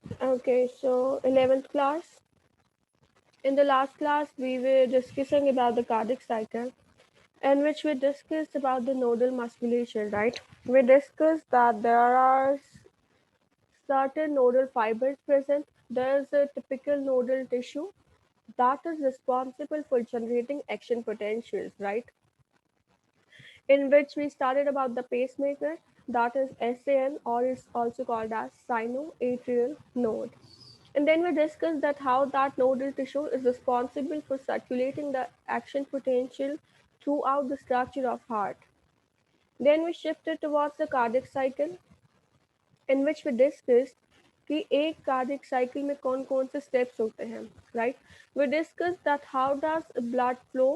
Okay, so 11th class. In the last class, we were discussing about the cardiac cycle, in which we discussed about the nodal musculature, right? We discussed that there are certain nodal fibers present. There is a typical nodal tissue that is responsible for generating action potentials, right? In which we started about the pacemaker, that is SAN, or is also called as sinoatrial node. And then we discussed that how that nodal tissue is responsible for circulating the action potential throughout the structure of heart. Then we shifted towards the cardiac cycle, in which we discussed कि एक cardiac cycle में कौन कौन से steps होते हैं, right? We discuss that how does blood flow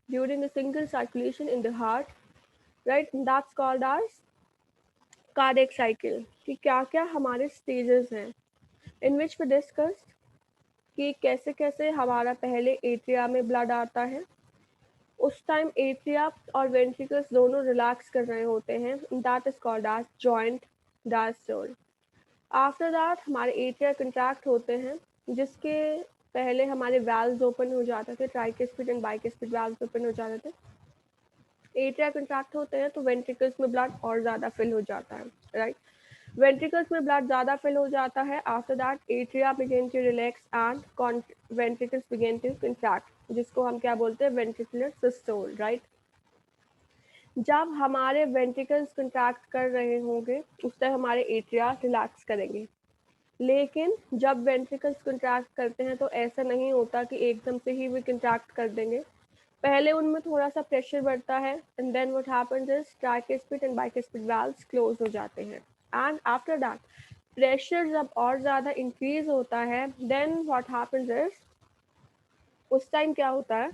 during a single circulation in the heart, right? And that's called as cardiac cycle. कि क्या क्या हमारे स्टेजेस हैं, इन विच वी डिस्कस कि कैसे कैसे हमारा पहले एट्रिया में ब्लड आता है, उस टाइम एट्रिया और वेंट्रिकल्स दोनों रिलैक्स कर रहे होते हैं, that is called as joint diastole. After that हमारे एट्रिया कंट्रैक्ट होते हैं, जिसके पहले हमारे वैल्व्स ओपन हो जाते थे, ट्राइकिस्पिड एंड बाइकिस्पिड वैल्व्स ओपन हो जाते थे. एट्रिया कंट्रैक्ट होते हैं तो वेंट्रिकल्स में ब्लड और ज़्यादा फिल हो जाता है, राइट? वेंट्रिकल्स में ब्लड ज़्यादा फिल हो जाता है. After that atria begin to relax and ventricles begin to contract, जिसको हम क्या बोलते हैं, वेंट्रिकुलर सिस्टोल, राइट? जब हमारे वेंट्रिकल्स कंट्रैक्ट कर रहे होंगे उस टाइम हमारे एट्रिया रिलैक्स करेंगे. लेकिन जब वेंट्रिकल्स कंट्रैक्ट करते हैं तो ऐसा नहीं होता कि एकदम से ही वे कंट्रैक्ट कर देंगे. पहले उनमें थोड़ा सा प्रेशर बढ़ता है, and then what happens is tricuspid and bicuspid valves close हो जाते हैं. एंड आफ्टर दैट प्रेशर जब और ज़्यादा इंक्रीज होता है, देन व्हाट हैपेंस इज उस टाइम क्या होता है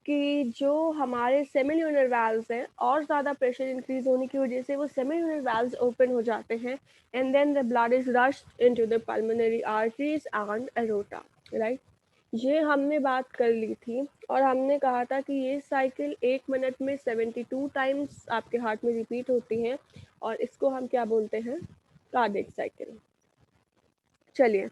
कि जो हमारे सेमिल्यूनर वाल्व्स हैं और ज़्यादा प्रेशर इंक्रीज होने की वजह से वो सेमिल्यूनर वाल्व्स ओपन हो जाते हैं, and then the blood is rushed into the pulmonary arteries and aorta, right? ये हमने बात कर ली थी और हमने कहा था कि ये साइकिल 1 मिनट में 72 टाइम्स आपके हार्ट में रिपीट होती हैं, और इसको हम क्या बोलते हैं, कार्डियक साइकिल. चलिए,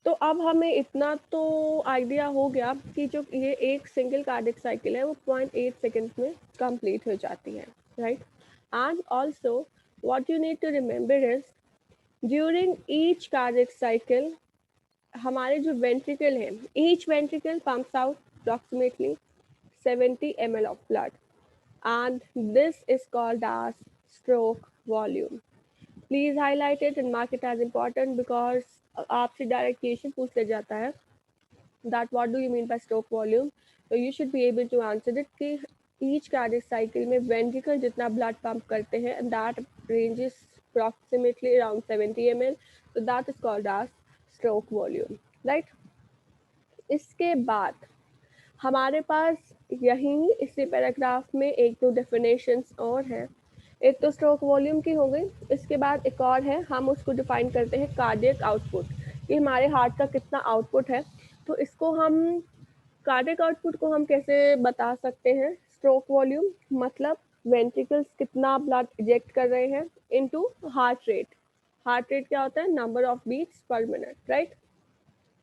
तो अब हमें इतना तो आइडिया हो गया कि जो ये एक सिंगल कार्डिक साइकिल है वो 0.8 सेकेंड्स में कंप्लीट हो जाती है, right? And also what you need to remember is during each cardiac cycle हमारे जो वेंट्रिकल हैं, each ventricle pumps out approximately 70 ml of blood, and this is called as stroke volume. Please highlight it and mark it as important because आपसे direct question पूछ लिया जाता है that what do you mean by stroke volume. तो you should be able to answer it कि each cardiac cycle में ventricle जितना blood pump करते हैं and that ranges approximately around 70 ml, so that is called as stroke volume, right? इसके बाद हमारे पास यहीं इसी पैराग्राफ में एक दो डेफिनेशंस और हैं. एक तो स्ट्रोक वॉल्यूम की हो गई, इसके बाद एक और है, हम उसको डिफाइन करते हैं कार्डियक आउटपुट, कि हमारे हार्ट का कितना आउटपुट है. तो इसको हम कार्डियक आउटपुट को हम कैसे बता सकते हैं, स्ट्रोक वॉल्यूम मतलब वेंट्रिकल्स कितना ब्लड इजेक्ट कर रहे हैं into heart rate. Heart rate क्या होता है, number of beats per minute, right?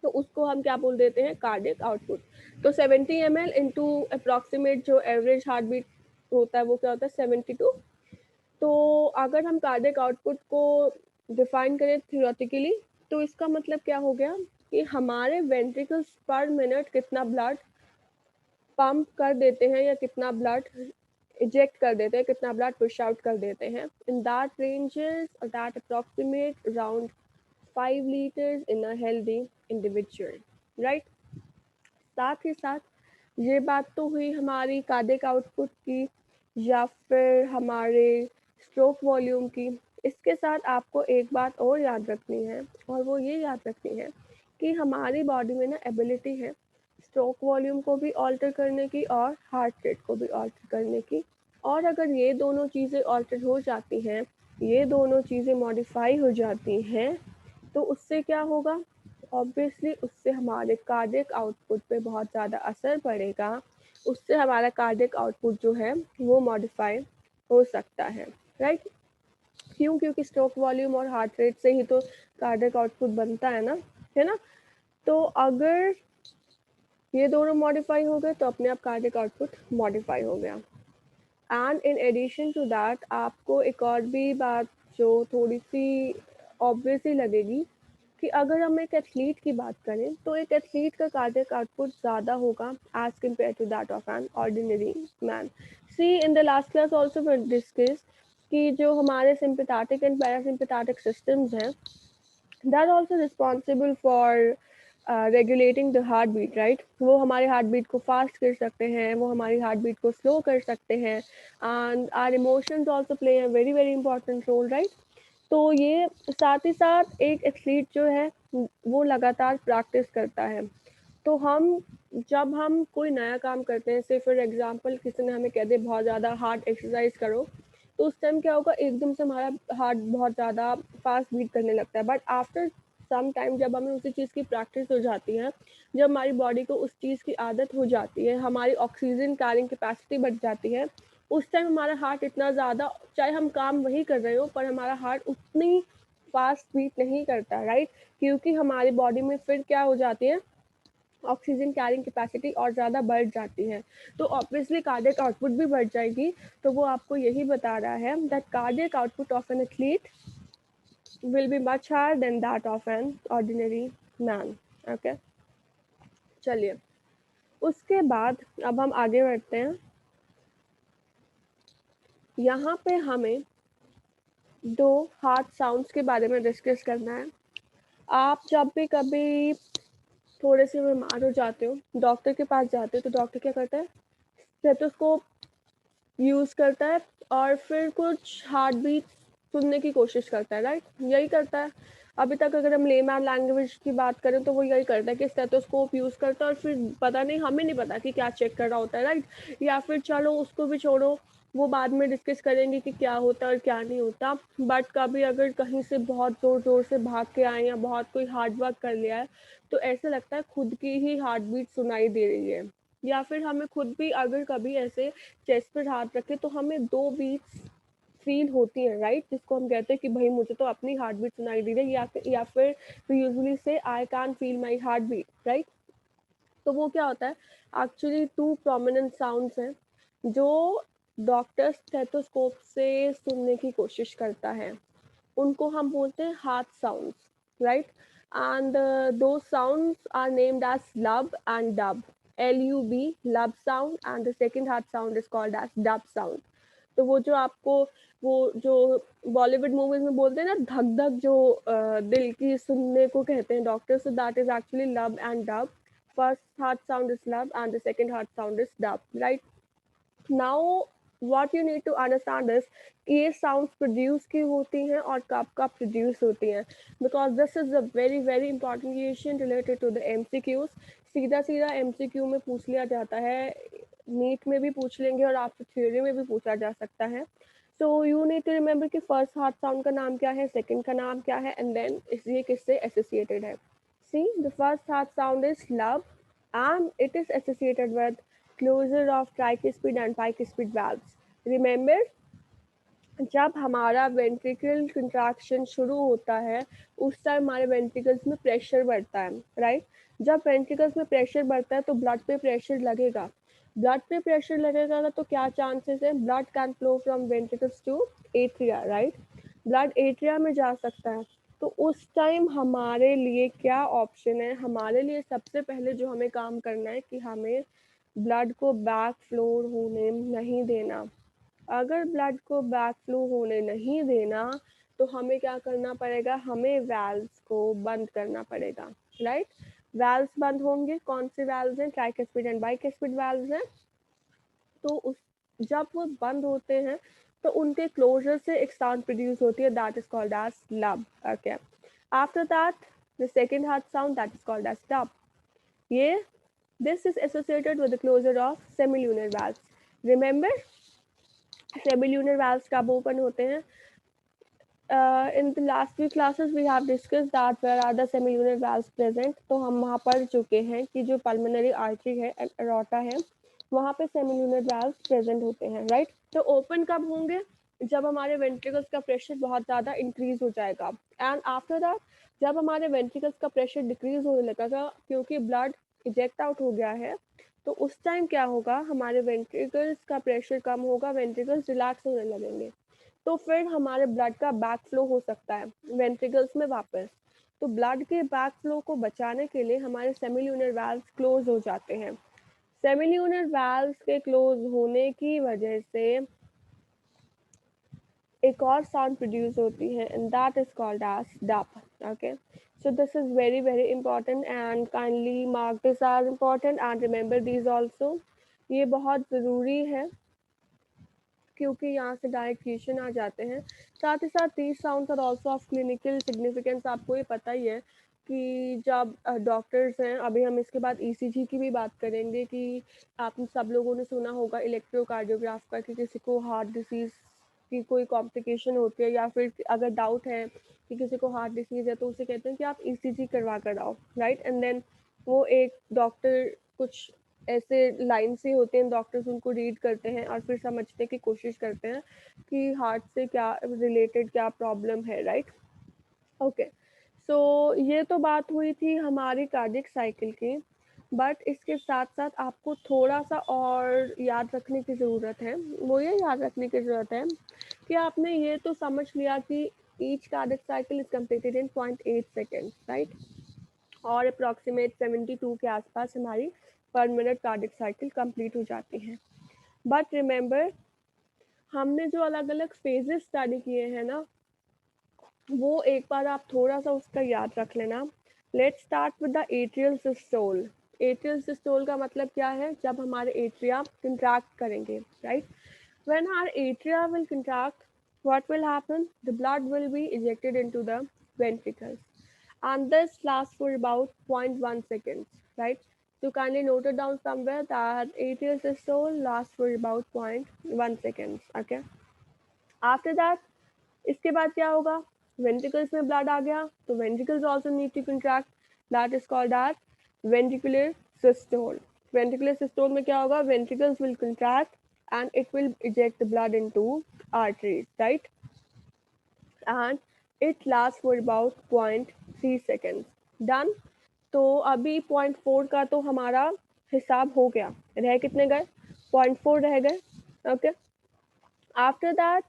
तो उसको हम क्या बोल देते हैं, कार्डियक आउटपुट. तो 70 ml इंटू अप्रॉक्सीमेट जो एवरेज हार्ट बीट होता है वो क्या होता है, 72. तो अगर हम कार्डियक आउटपुट को डिफाइन करें थियोरेटिकली तो इसका मतलब क्या हो गया कि हमारे वेंट्रिकल्स पर मिनट कितना ब्लड पंप कर देते हैं या कितना ब्लड इजेक्ट कर देते हैं, कितना ब्लड पुश आउट कर देते हैं. In that ranges that approximate around 5 liters in a healthy individual, right? साथ ही साथ ये बात तो हुई हमारी कार्डियक आउटपुट की या फिर हमारे स्ट्रोक वॉल्यूम की. इसके साथ आपको एक बात और याद रखनी है, और वो ये याद रखनी है कि हमारी बॉडी में ना एबिलिटी है स्ट्रोक वॉल्यूम को भी ऑल्टर करने की और हार्ट रेट को भी ऑल्टर करने की. और अगर ये दोनों चीज़ें ऑल्टर हो जाती हैं, ये दोनों चीज़ें मॉडिफाई हो जाती हैं, तो उससे क्या होगा, ऑब्वियसली उससे हमारे कार्डियक आउटपुट पे बहुत ज़्यादा असर पड़ेगा. उससे हमारा कार्डियक आउटपुट जो है वो मॉडिफाई हो सकता है, राइट? क्यों? क्योंकि स्ट्रोक वॉल्यूम और हार्ट रेट से ही तो कार्डियक आउटपुट बनता है ना। तो अगर ये दोनों मॉडिफाई हो गए तो अपने आप कार्डियक आउटपुट मॉडिफाई हो गया। And in addition to that आपको एक और भी बात जो थोड़ी सी ऑब्वियस ही लगेगी कि अगर हम एक एथलीट की बात करें तो एक एथलीट का कार्डियक आउटपुट ज़्यादा होगा as compare to that of an ordinary man. See in the last class also we discuss कि जो हमारे सिंपैथेटिक एंड पैरासिम्पैथेटिक सिस्टम्स हैं that also responsible for regulating the heart beat, right. वो हमारे heart beat को fast कर सकते हैं, वो हमारी हार्ट बीट को स्लो कर सकते हैं, and our emotions also play a very very important role, right. तो ये साथ ही साथ एक एथलीट जो है वो लगातार प्रैक्टिस करता है। तो हम जब हम कोई नया काम करते हैं, से फॉर एग्जांपल किसी ने हमें कह दे बहुत ज़्यादा हार्ड एक्सरसाइज करो, तो उस टाइम क्या होगा, एकदम से हमारा हार्ट बहुत ज़्यादा फास्ट बीट करने लगता है। बट आफ्टर सम टाइम जब हमें उसी चीज़ की प्रैक्टिस हो जाती है, जब हमारी बॉडी को उस चीज़ की आदत हो जाती है, हमारी ऑक्सीजन कैरिंग कैपेसिटी बढ़ जाती है, उस टाइम हमारा हार्ट इतना ज़्यादा, चाहे हम काम वही कर रहे हो पर हमारा हार्ट उतनी फास्ट बीट नहीं करता, राइट। क्योंकि हमारी बॉडी में फिर क्या हो जाती है, ऑक्सीजन कैरिंग कैपेसिटी और ज़्यादा बढ़ जाती है, तो ऑब्वियसली कार्डियक आउटपुट भी बढ़ जाएगी। तो वो आपको यही बता रहा है that cardiac output of an athlete will be much higher than that of an ordinary man. Okay, चलिए उसके बाद अब हम आगे बढ़ते हैं। यहाँ पे हमें दो हार्ट साउंड्स के बारे में डिस्कस करना है। आप जब भी कभी थोड़े से बीमार हो जाते हो, डॉक्टर के पास जाते हो, तो डॉक्टर क्या करता है, स्टेथोस्कोप यूज़ करता है और फिर कुछ हार्ट बीट सुनने की कोशिश करता है, राइट। यही करता है। अभी तक अगर हम लेमैन लैंग्वेज की बात करें तो वो यही करता है कि स्टेथोस्कोप यूज़ करता है और फिर पता नहीं, हमें नहीं पता कि क्या चेक कर रहा होता है, राइट। या फिर चलो उसको भी छोड़ो, वो बाद में डिस्कस करेंगे कि क्या होता है और क्या नहीं होता। बट कभी अगर कहीं से बहुत ज़ोर ज़ोर से भाग के आए या बहुत कोई हार्ड वर्क कर लिया है, तो ऐसे लगता है खुद की ही हार्ट बीट सुनाई दे रही है। या फिर हमें खुद भी अगर कभी ऐसे चेस्ट पर हाथ रखे तो हमें दो बीट्स फील होती है, राइट, जिसको हम कहते हैं कि भाई मुझे तो अपनी हार्ट बीट सुनाई दे रही है, या फिर we usually say I can feel my heart beat, right. तो वो क्या होता है, एक्चुअली टू प्रोमिनेंट साउंड्स हैं जो डॉक्टर स्टेथोस्कोप से सुनने की कोशिश करता है। उनको हम बोलते हैं हार्ट साउंड्स, राइट। एंड दो sounds are named as lub and dub, LUB, lub sound, and the second heart sound is called as dub sound. तो वो जो आपको, वो जो बॉलीवुड मूवीज में बोलते हैं ना, धक धक जो दिल की सुनने को कहते हैं doctor, so that is actually lub and dub. First heart sound is lub and the second heart sound is dub, right. Now what you need to understand is ये साउंड प्रोड्यूस की होती हैं और कब कब प्रोड्यूस होती हैं, because this is a very very important question related to the MCQs। सीधा सीधा MCQ में पूछ लिया जाता है, नीट में भी पूछ लेंगे और आपसे थ्योरी में भी पूछा जा सकता है। So you need to remember कि फर्स्ट हार्ट साउंड का नाम क्या है, सेकंड का नाम क्या है, एंड देन ये किससे एसोसिएटेड है। See the first heart sound is लब and it is associated with closure of tricuspid and bicuspid valves. Remember, जब हमारा वेंट्रिकल कंट्रैक्शन शुरू होता है उस टाइम हमारे वेंट्रिकल्स में प्रेशर बढ़ता है, राइट। जब वेंट्रिकल्स में प्रेशर बढ़ता है तो ब्लड पे प्रेशर लगेगा। ब्लड पे प्रेशर लगेगा तो क्या चांसेस है, blood can flow from ventricles to atria, right. Blood atria में जा सकता है। तो उस टाइम हमारे लिए क्या ऑप्शन है, हमारे लिए सबसे पहले जो हमें काम करना है कि हमें ब्लड को बैक फ्लो होने नहीं देना। अगर ब्लड को बैक फ्लो होने नहीं देना तो हमें क्या करना पड़ेगा, हमें वैल्व्स को बंद करना पड़ेगा, राइट। वैल्व्स बंद होंगे, कौन से वैल्व्स हैं, ट्राइकस्पिड एंड बाइकस्पिड वैल्व्स हैं। तो उस जब वो बंद होते हैं तो उनके क्लोजर से एक साउंड प्रोड्यूस होती है that is called as lub. Okay, after that the second heart sound that is called as dub. ये this is associated with the closure of semilunar valves. Remember, semilunar valves कब open होते हैं, in the last few classes we have discussed that where are the semilunar valves present। तो हम वहाँ पढ़ चुके हैं कि जो पल्मोनरी आर्टरी है, एरोटा है, वहाँ पे सेमिल्यूनर वाल्व्स प्रेजेंट होते हैं, राइट। तो ओपन कब होंगे, जब हमारे वेंट्रिकल्स का प्रेशर बहुत ज़्यादा इंक्रीज हो जाएगा, एंड आफ्टर दैट जब हमारे वेंट्रिकल्स का प्रेशर डिक्रीज होने लगेगा क्योंकि ब्लड इजेक्ट आउट हो गया है, तो उस टाइम क्या होगा, हमारे वेंट्रिकल्स का प्रेशर कम होगा, वेंट्रिकल्स रिलैक्स होने लगेंगे, तो फिर हमारे ब्लड का बैक फ्लो हो सकता है वेंट्रिकल्स में वापस। तो ब्लड के बैक फ्लो को बचाने के लिए हमारे सेमिल्यूनर वाल्व्स क्लोज हो जाते हैं। सेमिल्यूनर वाल्व्स के क्लोज होने की वजह से एक और साउंड प्रोड्यूस होती है and that is called as dup. Okay, so this is very very important and kindly mark this as important and remember these also। ये बहुत ज़रूरी है क्योंकि यहाँ से डायरेक्ट क्वेश्चन आ जाते हैं। साथ ही साथ these sounds are also of clinical significance। आपको ये पता ही है कि जब डॉक्टर्स हैं, अभी हम इसके बाद ईसीजी की भी बात करेंगे कि आप सब लोगों ने सुना होगा इलेक्ट्रोकार्डियोग्राफ का कि किसी को हार्ट डिसीज की कोई कॉम्प्लिकेशन होती है या फिर अगर डाउट है कि किसी को हार्ट डिसीज है तो उसे कहते हैं कि आप ईसीजी करवा कर आओ, राइट। एंड देन वो एक डॉक्टर कुछ ऐसे लाइन से होते हैं, डॉक्टर्स उनको रीड करते हैं और फिर समझने की कोशिश करते हैं कि हार्ट से क्या रिलेटेड क्या प्रॉब्लम है, राइट। ओके, सो ये तो बात हुई थी हमारी कार्डियक साइकिल की, बट इसके साथ साथ आपको थोड़ा सा और याद रखने की ज़रूरत है। वो ये याद रखने की ज़रूरत है कि आपने ये तो समझ लिया कि each cardiac cycle is completed in 0.8 second, right, और अप्रॉक्सीमेट 72 के आसपास हमारी पर मिनट कार्डियक साइकिल कंप्लीट हो जाती है। बट रिमेंबर, हमने जो अलग अलग फेजेस स्टडी किए हैं ना, वो एक बार आप थोड़ा सा उसका याद रख लेना। Let's start with the atrial systole. Atrial systole का मतलब क्या है, जब हमारे एट्रिया कंट्रैक्ट करेंगे, right. When our atria will contract, what will happen, the blood will be ejected into the ventricles and this lasts for about 0.1 seconds, right? So kindly note it down somewhere that atrial systole lasts for about 0.1 seconds, okay? After that, इसके बाद क्या होगा, ventricles में blood आ गया तो ventricles also need to contract, that is called as ventricular systole. Ventricular systole में क्या होगा, ventricles will contract and it will eject the blood into arteries, right? And it lasts for about 0.3 seconds. Done। तो अभी 0.4 का तो हमारा हिसाब हो गया, रह कितने गए, 0.4 रह गए, okay. After that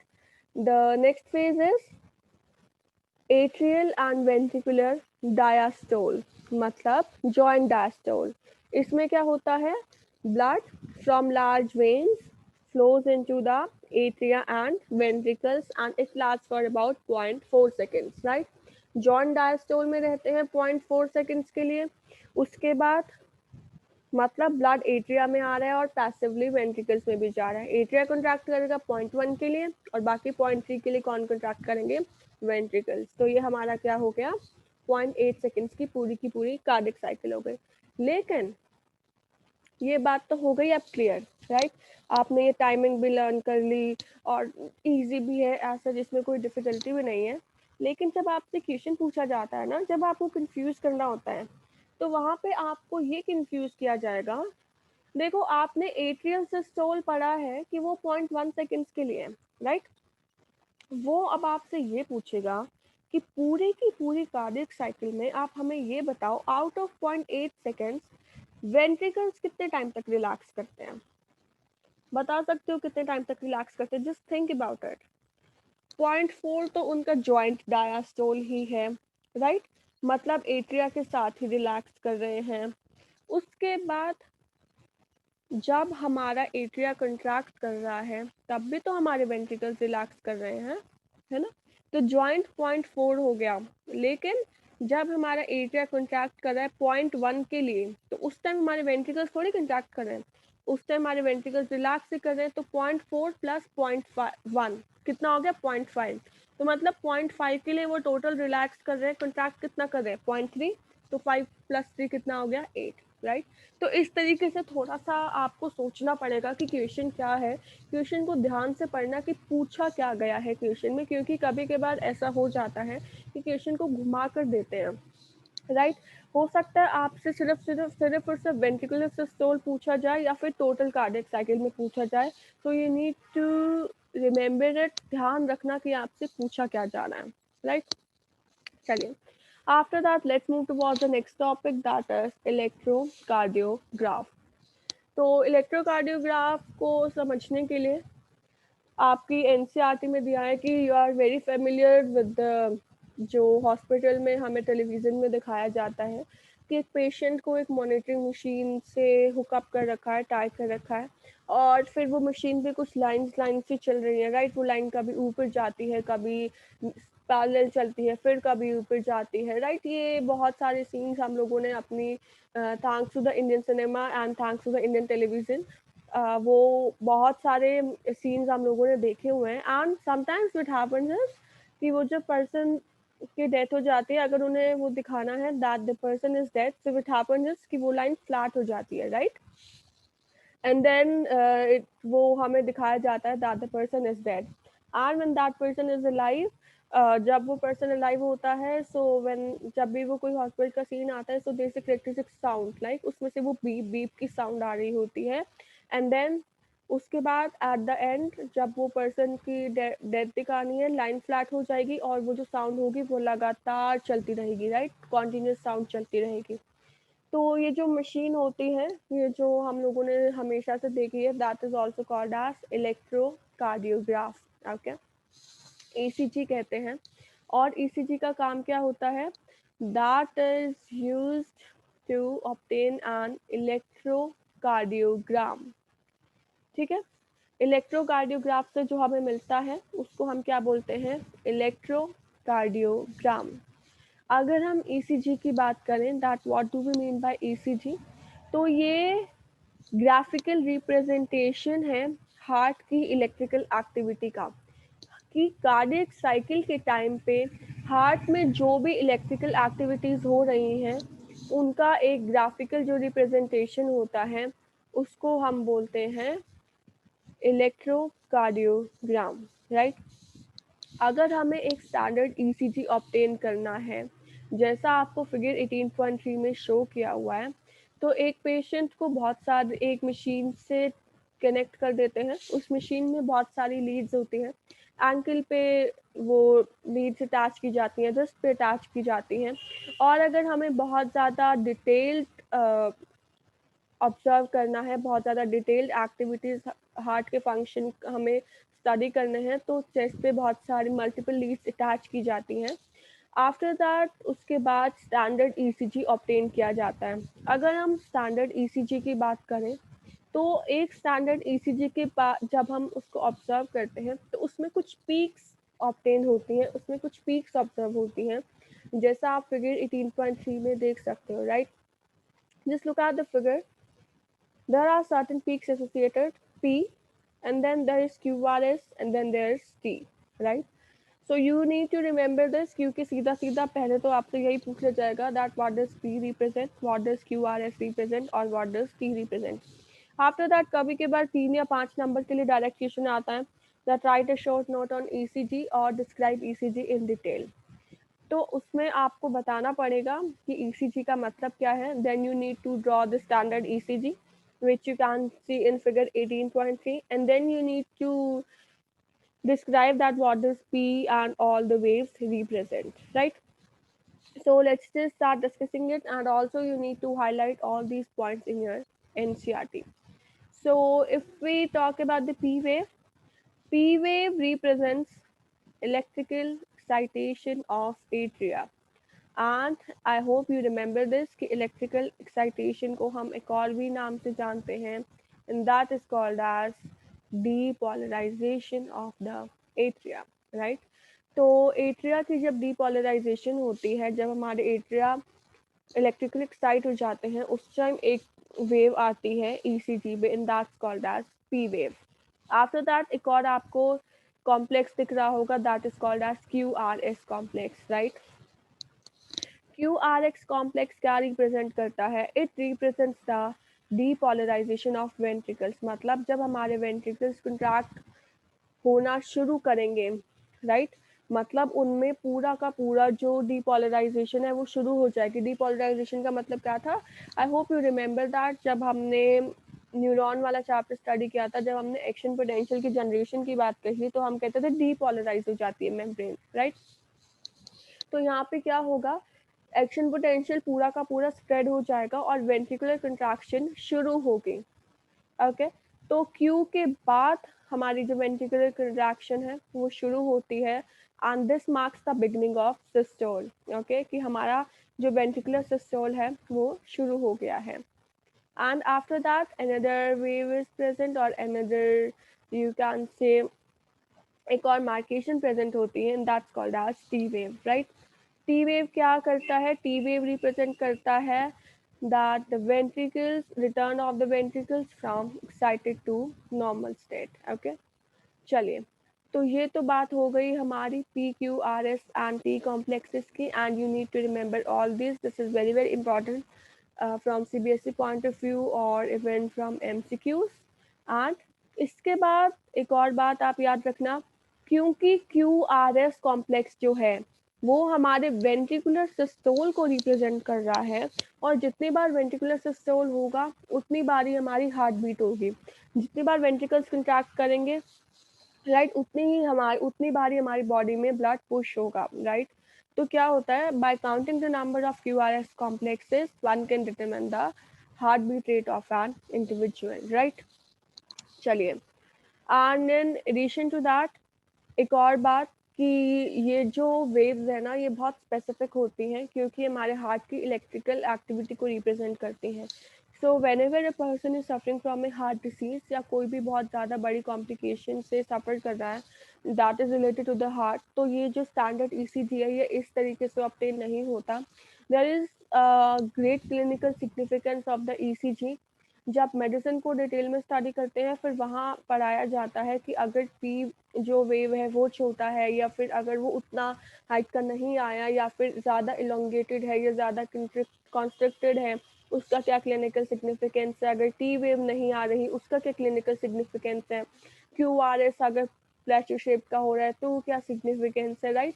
the next phase is atrial and ventricular diastole, मतलब जॉइंट डायस्टोल। इसमें क्या होता है, blood from large veins flows into the atria and ventricles and it lasts for about 0.4 seconds, right? Joint diastole में रहते हैं 0.4 seconds के लिए। उसके बाद मतलब ब्लड एट्रिया में आ रहा है और पैसिवली वेंट्रिकल्स में भी जा रहा है। एट्रिया कंट्रैक्ट करेगा 0.1 के लिए और बाकी 0.3 के लिए कौन कंट्रैक्ट करेंगे, वेंट्रिकल्स। तो ये हमारा क्या हो गया, 0.8 सेकेंड्स की पूरी कार्डिक साइकिल हो गई। लेकिन ये बात तो हो गई अब क्लियर, राइट। आपने ये टाइमिंग भी लर्न कर ली और इजी भी है ऐसा, जिसमें कोई डिफिकल्टी भी नहीं है। लेकिन जब आपसे क्वेश्चन पूछा जाता है ना, जब आपको कंफ्यूज करना होता है, तो वहाँ पे आपको ये कंफ्यूज किया जाएगा। देखो, आपने एट्रियल सिस्टोल पढ़ा है कि वो 0.1 सेकेंड्स के लिए, राइट। वो अब आपसे ये पूछेगा कि पूरी की पूरी कार्डियक साइकिल में आप हमें ये बताओ, आउट ऑफ 0.8 सेकेंड्स वेंट्रिकल्स कितने टाइम तक रिलैक्स करते हैं, बता सकते हो कितने टाइम तक रिलैक्स करते हैं, जस्ट थिंक अबाउट इट। 0.4 तो उनका जॉइंट डायस्टोल ही है, राइट, मतलब एट्रिया के साथ ही रिलैक्स कर रहे हैं। उसके बाद जब हमारा एट्रिया कंट्रैक्ट कर रहा है तब भी तो हमारे वेंट्रिकल्स रिलैक्स कर रहे हैं, है ना। तो जॉइंट 0.4 हो गया। लेकिन जब हमारा एट्रिया कंट्रैक्ट कर रहा है 0.1 के लिए, तो उस टाइम हमारे वेंट्रिकल्स थोड़ी कंट्रैक्ट कर रहे हैं, उस टाइम हमारे वेंट्रिकल्स रिलैक्स से कर रहे हैं। तो 0.4 प्लस 0.1 कितना हो गया, 0.5। तो मतलब 0.5 के लिए वो टोटल रिलैक्स कर रहे हैं, कंट्रैक्ट कितना कर रहे हैं, 0.3। तो 5 प्लस 3 कितना हो गया, 8, राइट। तो इस तरीके से थोड़ा सा आपको सोचना पड़ेगा कि क्वेश्चन क्या है, क्वेश्चन को ध्यान से पढ़ना कि पूछा क्या गया है क्वेश्चन में, क्योंकि कभी के बाद ऐसा हो जाता है कि क्वेश्चन को घुमा कर देते हैं, राइट। हो सकता है आपसे सिर्फ और सिर्फ वेंट्रिकुलर सिस्टोल पूछा जाए या फिर टोटल कार्डियक साइकिल में पूछा जाए। तो you need to remember it, ध्यान रखना कि आपसे पूछा क्या जा रहा है, राइट। चलिए, after that let's move towards the next topic, that is electrocardiograph. तो इलेक्ट्रोकार्डियोग्राफ को समझने के लिए आपकी एनसीईआरटी में दिया है कि you are very familiar with जो हॉस्पिटल में हमें टेलीविज़न में दिखाया जाता है कि एक पेशेंट को एक मॉनिटरिंग मशीन से हुकअप कर रखा है, टाई कर रखा है, और फिर वो मशीन पे कुछ लाइन से चल रही है, राइट। वो लाइन कभी ऊपर जाती है, कभी पैरेलल चलती है, फिर कभी ऊपर जाती है, राइट। ये बहुत सारे सीन्स हम लोगों ने अपनी thanks to the Indian cinema and thanks to the Indian television वो बहुत सारे सीन्स हम लोगों ने देखे हुए हैं। And sometimes what happens is कि वो जो पर्सन की डेथ हो जाती है, अगर उन्हें वो दिखाना है that the person is dead, so what happens is कि वो लाइन फ्लैट हो जाती है, राइट। एंड देन वो हमें दिखाया जाता है that the person is dead. And when that person is alive, जब वो पर्सन अलाइव होता है, सो व्हेन जब भी वो कोई हॉस्पिटल का सीन आता है, so there is electric sound, like उसमें से वो बीप बीप की साउंड आ रही होती है। एंड देन उसके बाद एट द एंड जब वो पर्सन की डेथ दिखानी है, लाइन फ्लैट हो जाएगी और वो जो साउंड होगी वो लगातार चलती रहेगी, राइट। कॉन्टिन्यूस साउंड चलती रहेगी। तो ये जो मशीन होती है, ये जो हम लोगों ने हमेशा से देखी है, that is also called as electrocardiograph, okay. ECG कहते हैं। और ईसीजी का काम क्या होता है, that is used to obtain an electrocardiogram, ठीक है। इलेक्ट्रोकार्डियोग्राफ से जो हमें मिलता है उसको हम क्या बोलते हैं, इलेक्ट्रोकार्डियोग्राम। अगर हम ईसीजी की बात करें, that what do we mean by ECG, तो ये ग्राफिकल रिप्रेजेंटेशन है हार्ट की इलेक्ट्रिकल एक्टिविटी का, कि कार्डियक साइकिल के टाइम पे हार्ट में जो भी इलेक्ट्रिकल एक्टिविटीज़ हो रही हैं उनका एक ग्राफिकल जो रिप्रेजेंटेशन होता है उसको हम बोलते हैं इलेक्ट्रोकार्डियोग्राम, राइट। अगर हमें एक स्टैंडर्ड ईसीजी ऑब्टेन करना है, जैसा आपको फिगर 18.3 में शो किया हुआ है, तो एक पेशेंट को बहुत सारे एक मशीन से कनेक्ट कर देते हैं। उस मशीन में बहुत सारी लीड्स होती हैं, एंकल पे वो लीड्स अटैच की जाती हैं, रिस्ट पे अटैच की जाती हैं। और अगर हमें बहुत ज़्यादा डिटेल्ड ऑब्जर्व करना है, बहुत ज़्यादा डिटेल्ड एक्टिविटीज़ हार्ट के फंक्शन हमें स्टडी करने हैं, तो चेस्ट पे बहुत सारी मल्टीपल लीड्स अटैच की जाती हैं। आफ्टर दैट उसके बाद स्टैंडर्ड ईसीजी ऑब्टेन किया जाता है। अगर हम स्टैंडर्ड ईसीजी की बात करें, तो एक स्टैंडर्ड ईसीजी के बाद जब हम उसको ऑब्जर्व करते हैं तो उसमें कुछ पीक्स ऑब्टेन होती हैं, उसमें कुछ पीक्स ऑब्जर्व होती हैं, जैसा आप फिगर 18.3 में देख सकते हो, right. Just look at the figure, there are certain peaks associated P, and then there is QRS, and then there is T, right? So you need to remember this, क्योंकि सीधा सीधा पहले तो आपसे यही पूछ लिया जाएगा that what does P represent, what does QRS represent और what does T represent. After that कभी के बार 3 या 5 नंबर के लिए डायरेक्ट क्वेश्चन आता है that write a short note on ECG और describe ECG in detail. तो उसमें आपको बताना पड़ेगा कि ईसीजी का मतलब क्या है। Then you need to draw the standard ECG which you can see in figure 18.3, and then you need to describe that what does P and all the waves represent, right. So let's just start discussing it, and also you need to highlight all these points in your NCRT. So if we talk about the P wave represents electrical excitation of atria, and I hope you remember this कि electrical excitation को हम एक और भी नाम से जानते हैं, and that is called as depolarization of the atria, right. तो एट्रिया की जब डीपोलराइजेशन होती है, जब हमारे एट्रिया इलेक्ट्रिकल एक्साइट हो जाते हैं, उस टाइम एक वेव आती है ईसीजी में, and that's called as P wave. After that एक और आपको कॉम्प्लेक्स दिख रहा होगा, that is called as QRS complex, right. QRX complex क्या रिप्रेजेंट करता है, it represents the depolarization of ventricles, मतलब जब हमारे वेंट्रिकल्स कंट्रैक्ट होना शुरू करेंगे, राइट, मतलब उनमें पूरा का पूरा जो डीपोलराइजेशन है वो शुरू हो जाएगी। डीपोलराइजेशन का मतलब क्या था, आई होप यू रिमेंबर दैट जब हमने न्यूरॉन वाला चैप्टर स्टडी किया था, जब हमने एक्शन पोटेंशियल की जनरेशन की बात कही तो हम कहते थे डीपोलराइज हो जाती है मेम्ब्रेन, राइट। तो यहाँ पे क्या होगा, एक्शन पोटेंशियल पूरा का पूरा स्प्रेड हो जाएगा और वेंट्रिकुलर कंट्रैक्शन शुरू होगी। ओके, तो क्यू के बाद हमारी जो वेंट्रिकुलर कंट्रैक्शन है वो शुरू होती है, and this marks the beginning of systole. Okay, कि हमारा जो वेंट्रिकुलर सिस्टोल है वो शुरू हो गया है। And after that another wave is present, or another, you can say, एक और मार्केशन प्रेजेंट होती है, and that's called as T wave, right. T wave क्या करता है, टी वेव रिप्रेजेंट करता है that the ventricles return of the ventricles from excited to normal state। okay, चलिए, तो ये तो बात हो गई हमारी P Q R S and T complexes की, and you need to remember all this is very very important from CBSE point of view और इवन फ्रॉम एमसीक्यूज। एंड इसके बाद एक और बात आप याद रखना, क्योंकि क्यू आर एस कॉम्प्लेक्स जो है वो हमारे वेंट्रिकुलर सिस्टोल को रिप्रेजेंट कर रहा है, और जितनी बार वेंट्रिकुलर सिस्टोल होगा उतनी बार ही हमारी हार्ट बीट होगी, जितनी बार वेंट्रिकल्स कंट्रैक्ट करेंगे, राइट, उतनी बार ही हमारी बॉडी में ब्लड पुश होगा, राइट। तो क्या होता है, by counting the number of QRS complexes one can determine the heart beat rate of an individual, right. चलिए, and in addition to that एक और बात कि ये जो वेव्स है ना ये बहुत स्पेसिफिक होती हैं, क्योंकि हमारे हार्ट की इलेक्ट्रिकल एक्टिविटी को रिप्रेजेंट करती हैं। So when ever a person is suffering from A heart disease, या कोई भी बहुत ज़्यादा बड़ी कॉम्प्लिकेशन से सफ़र कर रहा है that is related to the heart, तो ये जो स्टैंडर्ड ईसीजी है ये इस तरीके से ऑब्टेन नहीं होता। There is great clinical significance of the ECG. जब मेडिसिन को डिटेल में स्टडी करते हैं फिर वहाँ पढ़ाया जाता है कि अगर पी जो वेव है वो छोटा है, या फिर अगर वो उतना हाइट का नहीं आया, या फिर ज़्यादा इलोंगेटेड है या ज़्यादा कॉन्स्ट्रिक्टेड है, उसका क्या क्लिनिकल सिग्निफिकेंस है। अगर टी वेव नहीं आ रही उसका क्या क्लिनिकल सिग्निफिकेंस है। क्यू आर एस अगर प्लेटो शेप का हो रहा है तो क्या सिग्निफिकेंस है, राइट।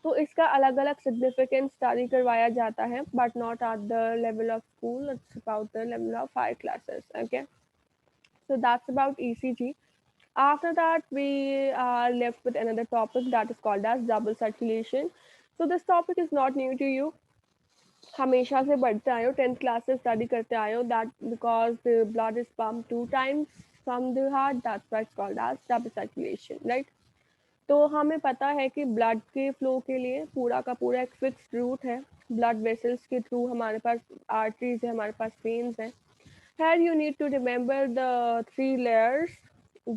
तो इसका अलग अलग सिग्निफिकेंस स्टडी करवाया जाता है, but not at the level of school, it's about the level of higher classes. Okay, so that's about ECG. After that we are left with another topic that is called as double circulation. So this topic is not new to you, हमेशा से पढ़ते आए हो, 10th class से study करते आए हो, that because the blood is pump 2 times from the heart, that's why it's called as double circulation, right. तो हमें पता है कि ब्लड के फ्लो के लिए पूरा का पूरा एक फिक्स्ड रूट है, ब्लड वेसल्स के थ्रू हमारे पास आर्टरीज है, हमारे पास वेन्स है। Here you need to remember the 3 layers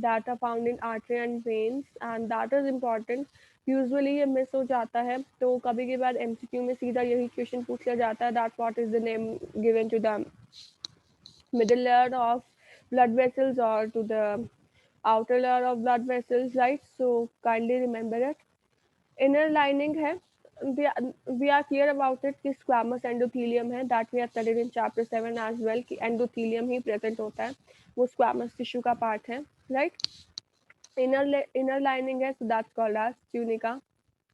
that are found in artery and veins, and that is important. Usually ये मिस हो जाता है, तो कभी के बाद एमसीक्यू में सीधा यही क्वेश्चन पूछ लिया जाता है, that what is the name given to the middle layer of blood vessels or to the outer layer of blood vessels, right? So kindly remember it. Inner lining है, we are clear about it कि squamous endothelium है, that we have studied in chapter 7 as well कि endothelium ही present होता है, वो squamous tissue का part है, right। inner lining है, so that's called as tunica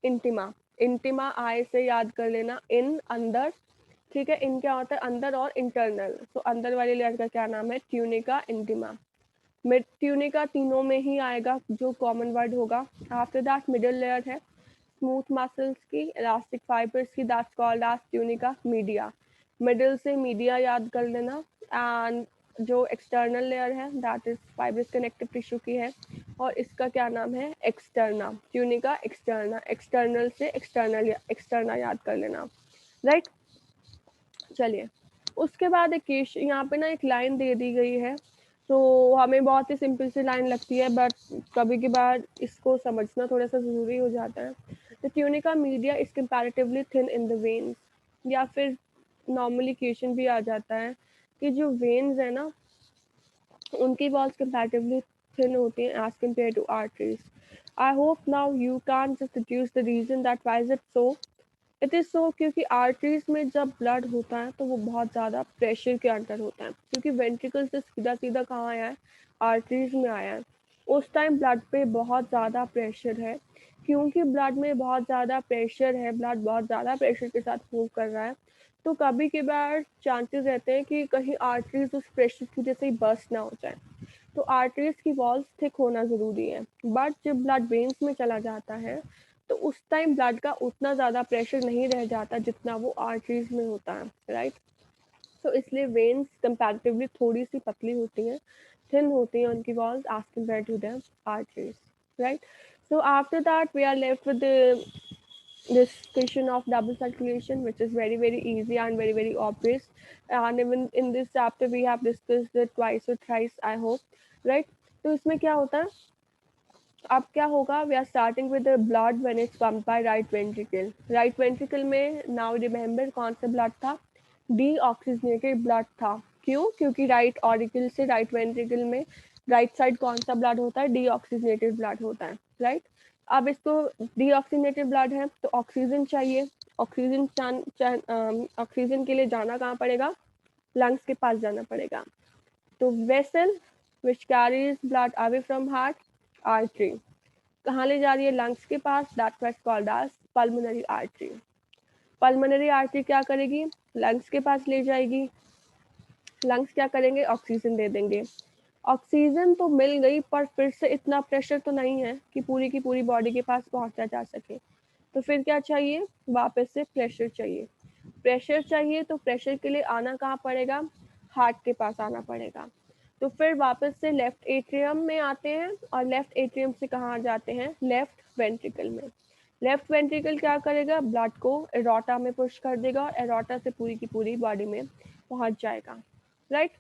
intima। intima आई से याद कर लेना, in अंदर, ठीक है। इन क्या होता है, अंदर, और इंटरनल, तो अंदर वाली लेयर का क्या नाम है, ट्यूनिका इंटिमा। मिड ट्यूनिका तीनों में ही आएगा जो कॉमन वर्ड होगा। आफ्टर दैट मिडिल लेयर है स्मूथ मसल्स की, इलास्टिक फाइबर्स की, that's called as tunica media. Middle से मीडिया याद कर लेना। एंड जो एक्सटर्नल लेयर है that is fibrous connective tissue की है, और इसका क्या नाम है, एक्सटर्ना, ट्यूनिका एक्सटर्ना। एक्सटर्नल से एक्सटर्ना याद कर लेना, राइट। चलिए, उसके बाद एक यहाँ पे ना एक लाइन दे दी गई है, तो हमें बहुत ही सिंपल सी लाइन लगती है, बट कभी के बाद इसको समझना थोड़ा सा ज़रूरी हो जाता है। The tunica media is comparatively thin in the veins, या फिर नॉर्मली क्वेश्चन भी आ जाता है कि जो वेन्स है ना उनकी वॉल्स कंपैरेटिवली थिन होती हैं as compare to arteries. I hope now you can just deduce the reason that why is it so. It is so क्योंकि आर्टरीज में जब ब्लड होता है तो वो बहुत ज़्यादा प्रेशर के अंडर होता है, क्योंकि वेंट्रिकल से सीधा सीधा कहाँ आया है, आर्टरीज में आया है। उस टाइम ब्लड पे बहुत ज़्यादा प्रेशर है। क्योंकि ब्लड में बहुत ज़्यादा प्रेशर है, ब्लड बहुत ज़्यादा प्रेशर के साथ मूव कर रहा है, तो कभी कभार चांसेस रहते हैं कि कहीं आर्टरीज उस प्रेशर की वजह से ही बर्स्ट ना हो जाए। तो आर्टरीज की वॉल्स थिक होना ज़रूरी है। बट जब ब्लड वेन्स में चला जाता है तो उस टाइम ब्लड का उतना ज़्यादा प्रेशर नहीं रह जाता जितना वो आर्टरीज में होता है, राइट। तो इसलिए वेन्स कंपैरेटिवली थोड़ी सी पतली होती हैं, थिन होती हैं उनकी walls as compare to the arteries, right. So after that we are left with the discussion of double circulation, which is very very easy and very very obvious. And even in this chapter we have discussed it twice or thrice, I hope, right. तो इसमें क्या होता है, अब क्या होगा, we are starting with the blood when it's pumped by right ventricle. Right ventricle में now remember कौन सा ब्लड था, डीऑक्सीजनेटेड ब्लड था। क्यों? क्योंकि राइट ऑरिकल से राइट वेंट्रिकल में राइट साइड कौन सा ब्लड होता है, डीऑक्सीजनेटेड ब्लड होता है, राइट। अब इसको डीऑक्सीजनेटेड ब्लड है तो ऑक्सीजन चाहिए। ऑक्सीजन के लिए जाना कहाँ पड़ेगा, लंग्स के पास जाना पड़ेगा। तो vessel which carries blood away from heart, artery, कहाँ ले जा रही है, लंग्स के पास, that was called as pulmonary artery. Pulmonary artery क्या करेगी, लंग्स के पास ले जाएगी। लंग्स क्या करेंगे, ऑक्सीजन दे देंगे। ऑक्सीजन तो मिल गई पर फिर से इतना प्रेशर तो नहीं है कि पूरी की पूरी बॉडी के पास पहुंचा जा सके। तो फिर क्या चाहिए, वापस से प्रेशर चाहिए। प्रेशर चाहिए तो प्रेशर के लिए आना कहाँ पड़ेगा, हार्ट के पास आना पड़ेगा। तो फिर वापस से लेफ्ट एट्रियम में आते हैं और लेफ्ट एट्रियम से कहाँ जाते हैं, लेफ्ट वेंट्रिकल में। लेफ्ट वेंट्रिकल क्या करेगा, ब्लड को एरोटा में पुश कर देगा और एरोटा से पूरी की पूरी बॉडी में पहुंच जाएगा, राइट।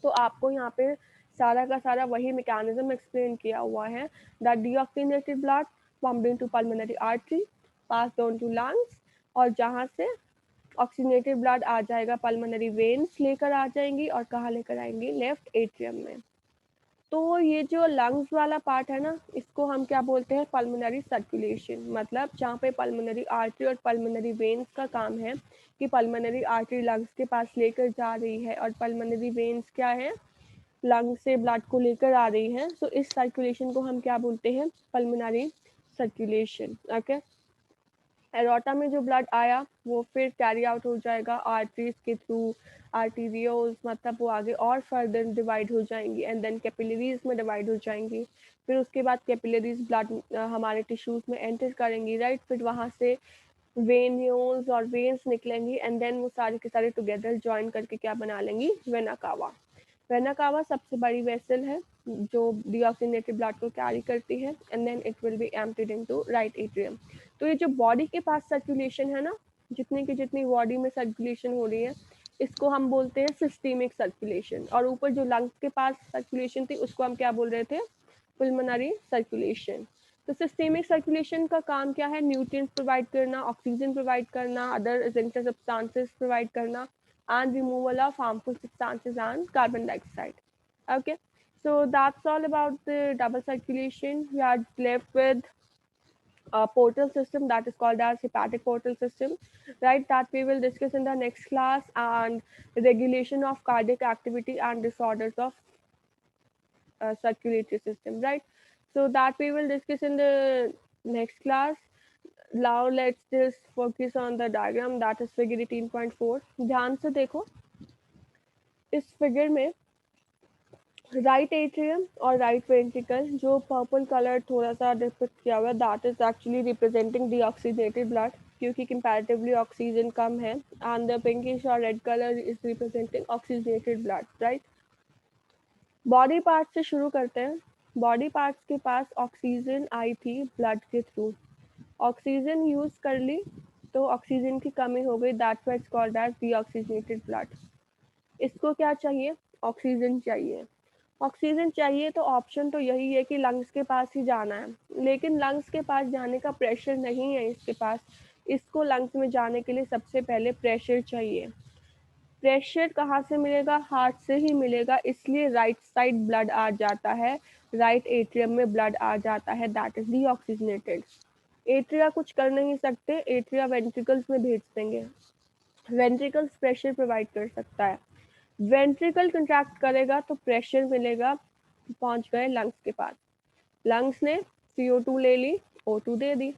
तो आपको यहाँ पे सारा का सारा वही मैकेनिज्म एक्सप्लेन किया हुआ है, that deoxygenated blood pumped into pulmonary artery, pass on to lungs, और जहाँ से ऑक्सीजनेटेड ब्लड आ जाएगा पल्मोनरी वेन्स लेकर आ जाएंगी और कहाँ लेकर आएंगी, लेफ्ट एट्रियम में। तो ये जो लंग्स वाला पार्ट है ना, इसको हम क्या बोलते हैं, पल्मोनरी सर्कुलेशन। मतलब जहाँ पे पल्मोनरी आर्टरी और पल्मोनरी वेन्स का काम है कि पल्मोनरी आर्टरी लंग्स के पास लेकर जा रही है और पल्मोनरी वेन्स क्या है, लंग से ब्लड को लेकर आ रही है। सो इस सर्कुलेशन को हम क्या बोलते हैं, पल्मोनरी सर्कुलेशन, ओके। एरोटा में जो ब्लड आया वो फिर कैरी आउट हो जाएगा आर्टरीज के थ्रू, आर्टीरियोज, मतलब वो आगे और फर्दर डिवाइड हो जाएंगी एंड देन कैपिलरीज में डिवाइड हो जाएंगी। फिर उसके बाद कैपिलरीज ब्लड हमारे टिश्यूज में एंटर करेंगी, राइट। फिर वहाँ से वेन्यूल्स और वेन्स निकलेंगी एंड देन वो सारे के सारे टुगेदर ज्वाइन करके क्या बना लेंगी, वेना कावा। वेना कावा सबसे बड़ी वेसल है जो डीऑक्सीजनेटेड ब्लड को कैरी करती है and then it will be emptied into right atrium. तो ये जो बॉडी के पास सर्कुलेशन है ना, जितनी की जितनी बॉडी में सर्कुलेशन हो रही है, इसको हम बोलते हैं सिस्टेमिक सर्कुलेशन। और ऊपर जो लंग्स के पास सर्कुलेशन थी उसको हम क्या बोल रहे थे, पुल्मोनरी सर्कुलेशन। तो सिस्टेमिक सर्कुलेशन का काम क्या है, न्यूट्रिएंट्स प्रोवाइड करना, ऑक्सीजन प्रोवाइड करना, अदर एसेंशियल सब्सटेंसेस प्रोवाइड करना, and removal of harmful substances and carbon dioxide. Okay, so that's all about the double circulation. We are left with a portal system that is called as hepatic portal system, right, that we will discuss in the next class, and regulation of cardiac activity and disorders of circulatory system, right. So that we will discuss in the next class. Now let's just focus on the diagram, that is figure 18.4. ध्यान से देखो, इस figure में right atrium और right ventricle जो purple colour थोड़ा सा depict किया हुआ है, that is actually representing deoxygenated blood, क्योंकि कंपैरेटिवली ऑक्सीजन कम है, एंड द पिंकिश और red colour is representing oxygenated blood, right. Body part से शुरू करते हैं। बॉडी पार्ट्स के पास ऑक्सीजन आई थी ब्लड के थ्रू, ऑक्सीजन यूज कर ली तो ऑक्सीजन की कमी हो गई, that's why it's called as deoxygenated blood. इसको क्या चाहिए, ऑक्सीजन चाहिए। ऑक्सीजन चाहिए तो ऑप्शन तो यही है कि लंग्स के पास ही जाना है, लेकिन लंग्स के पास जाने का प्रेशर नहीं है इसके पास। इसको लंग्स में जाने के लिए सबसे पहले प्रेशर चाहिए। प्रेशर कहाँ से मिलेगा, हार्ट से ही मिलेगा, इसलिए राइट साइड ब्लड आ जाता है, राइट एट्रियम में ब्लड आ जाता है, दैट इज डीऑक्सीजनेटेड। एट्रिया कुछ कर नहीं सकते, एट्रिया वेंट्रिकल्स में भेज देंगे, वेंट्रिकल्स प्रेशर प्रोवाइड कर सकता है। वेंट्रिकल कंट्रैक्ट करेगा तो प्रेशर मिलेगा, पहुंच गए लंग्स के पास। लंग्स ने CO2 ले ली, O2 दे दी।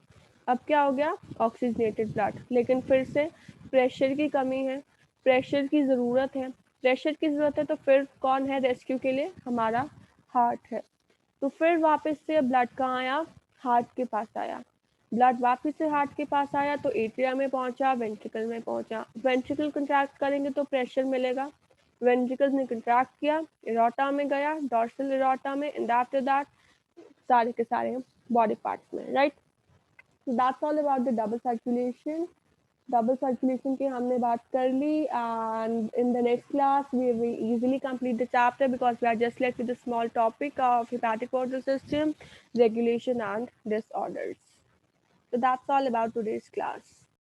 अब क्या हो गया? Oxygenated blood. लेकिन फिर से प्रेशर की कमी है, प्रेशर की ज़रूरत है। प्रेशर की ज़रूरत है तो फिर कौन है रेस्क्यू के लिए? हमारा हार्ट है। तो फिर वापस से ब्लड कहाँ आया? हार्ट के पास आया। ब्लड वापस से हार्ट के पास आया तो एट्रिया में पहुंचा, वेंट्रिकल में पहुंचा। वेंट्रिकल कंट्रैक्ट करेंगे तो प्रेशर मिलेगा। वेंट्रिकल ने कंट्रैक्ट किया, एरोटा में गया, डॉर्सल एरोटा में, एंड आफ्टर दैट सारे के सारे बॉडी पार्ट्स में, right? So that's all about the double circulation. Double circulation की हमने बात कर ली, and in the next class we will easily complete the chapter because we are just left with the small topic of hepatic water system, regulation and disorders. So that's all about today's class.